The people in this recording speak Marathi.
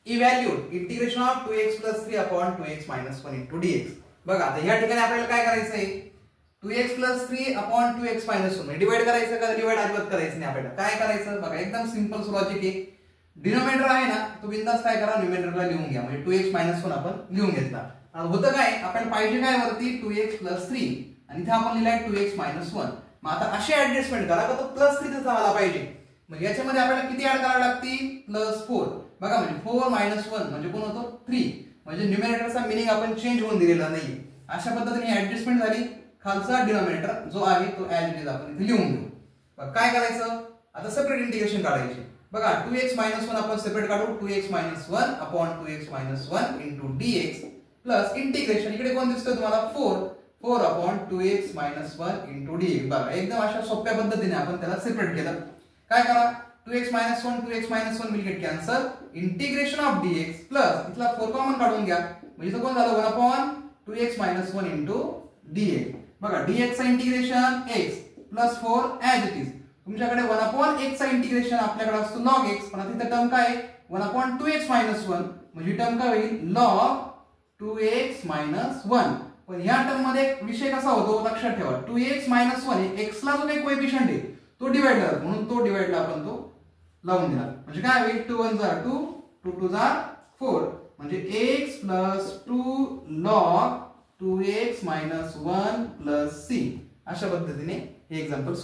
इव्हॅल्यूट integration of 2x + 3 upon 2x - 1 * dx. बघा आता या ठिकाणी आपल्याला काय करायचं आहे, 2x + 3 अपॉन 2x - 1 म्हणजे डिवाइड करायचं का डिवाइड अजिबात करायचं नाही. आपल्याला काय करायचं बघा, एकदम सिंपल लॉजिक आहे. डिनोमिनेटर आहे ना तो बिंदास काय करा, न्यूमरेटरला लिहून घ्या. म्हणजे 2x - 1 आपण लिहून घेतला. होतं काय, आपल्याला पाहिजे काय वरती 2x + 3 आणि इथे आपण लिहिलाय 2x - 1. मग आता अशी ऍडजस्टमेंट करा का तो +3 च आला पाहिजे. मग याच्यामध्ये आपल्याला किती ऍड करावे लागतील, +4. बघा म्हणजे 4 - 1 म्हणजे कोण होतो 3. म्हणजे न्यूमरेटरचा मीनिंग आपण चेंज होऊन दिलेला नाही. अशा पद्धतीने ऍडजस्टमेंट झाली. खालचा डिनोमिनेटर जो आहे तो ऍज इट इज आपण इथे लिहून घेऊ. बघा काय करायचं, आता सेपरेट इंटिग्रेशन काढायचे. बघा 2x - 1 आपण सेपरेट काढू. 2x - 1 upon 2x - 1 * dx plus integration इकडे कोण दिसतोय तुम्हाला 4 अपॉन 2x - 1 * dx. बघा एकदम अशा सोप्या पद्धतीने आपण त्याला सेपरेट केलं. काय करा, 2x - 1 2x - 1 will get cancel. Integration of dx plus इथला 4 कॉमन काढून घ्या. म्हणजे इथं कोण झालं 1 अपॉन 2x - 1 * dx. बघा dx चा integration x plus 4 as it is. तुमच्याकडे 1 अपॉन x चा इंटिग्रेशन आपल्याकडे असतो log x. पण आता इथे टर्म काय आहे 1 अपॉन 2x - 1 म्हणजे टर्म काय होईल log 2x - 1. पण या टर्म मध्ये विषय कसा होतो लक्षात ठेवा, 2x - 1 x ला जो काही कोएफिशियंट आहे तो डिवाइड करा. म्हणून तो डिवाइडला आपण तो लावून दिला. म्हणजे काय होईल 2 * 1 = 2 2 2 = 4 म्हणजे x + 2 log 2x - 1 + c. अशा पद्धतीने हे एक्झाम्पल